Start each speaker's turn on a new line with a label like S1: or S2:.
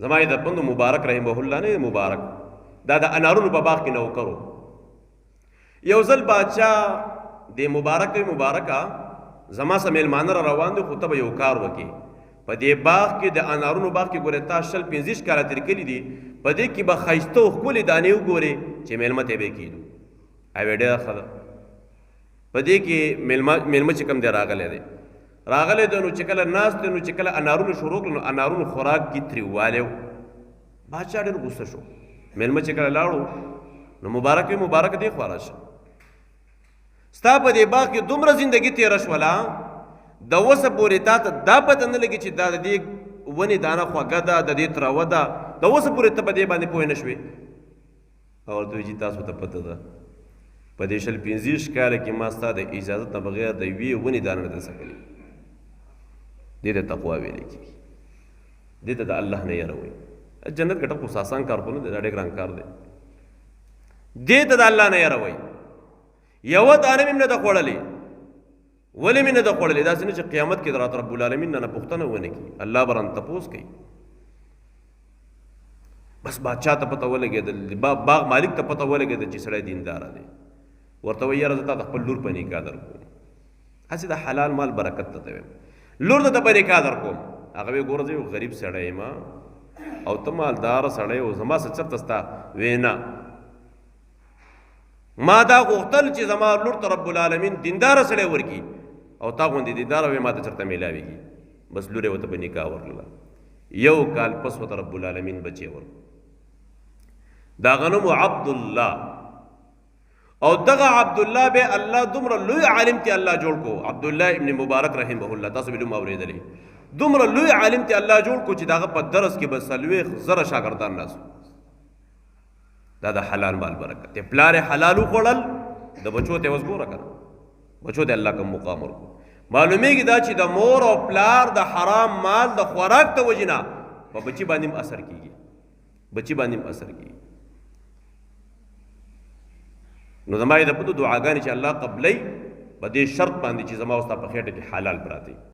S1: زما د پند مبارک رحمه الله نه مبارک دا د انارونو په باغ کې نو کرو یو ځل بادشاہ د مبارکه زما سره میلمانه را روان دي خو ته به یو کار وکړي په دې باغ کې د انارونو باغ کې ګورې تا 15 کاله تېر کړي دي په دې کې به ښایسته او ښکلې دانې وګورې چې میلمه ته به یې کېدو اوې ډېره ښه ده په دې کې میلمه چې کوم دی راغلی دی نو چې کله ناست دی نو چې کله انارونو شروع کړل نو انارونو خوراک کې تریوالی و بادشاه ډېر غوسه شو میلمه چې کله لاړو نو مبارک دی خوا راشه ستا په دې باغ کې دومره زندګي تېره شوله د اوسه پورې تا ته دا پته نه لګي چې دا د دې ونې دانه خوږه ده د دې تروه ده د اوسه پورې ته په دې باندې پوه نه شوې او ورته وایي چې تاسو ته پته ده په دې 15 کاله کې ما ستا د اجازت نه بغیر د یوې ونې دانه نه ده څکلې دې ته تقوا ویلی کېږي دې ته د الله نه یره وایي جنت ګټل خو آسان کار خو نه دی دا ډېر ګران کار دی دې ته د الله نه یره وایي یوه دانه مې نه ده خوړلې ولې مې نه ده خوړلې داسې نه چې قیامت کې د رات رب العالمین نه پوښتنه ونه کړي الله به رانه تپوس کوي بس بادشاه ته پته ولګېدل باغ مالک ته پته ولګېدل چې سړی دینداره دی ورته وایي یاره زه تا د خپل لور په نکاح در کوم هسې د حلال مال برکت ته ویم لور ته په نکاح در کوم هغه وایي ګوره زه یو غریب سړی یم او ته مالداره سړی او زما څه چرته ستا ویې نه ما دا غوښتل چې زما لور ته رب العالمین دینداره سړی ورکړي او تا غوندې دینداره وې ما ته چېرته میلاوېږي بس لور یې ورته په نکاح ورکړله یو کال پس ورته رب العالمین بچی ورکړ د هغه نوم عبدالله او دغه عبدالله به الله دومره لوی عالم تی الله جوړ کو عبدالله ابن مبارک رحمه الله تاسو به نوم اورېدلی دومره لوی عالم تی الله جوړ کو چې دغه په درس کې به 40,000 شاګردان ناست دا د حلال مال برکت دی پلار حلال وخوړل د بچو ته اوس ګوره کنه بچو ته الله کوم مقام ورکو معلومیږي دا چې د مور او پلار د حرام مال د خوراک ته وجنه په بچی باندې اثر کیږي نو زما د پدو دعاګانې چې الله قبلې په دې شرط باندې چې زما اوستا په خېټه کې حلال پراته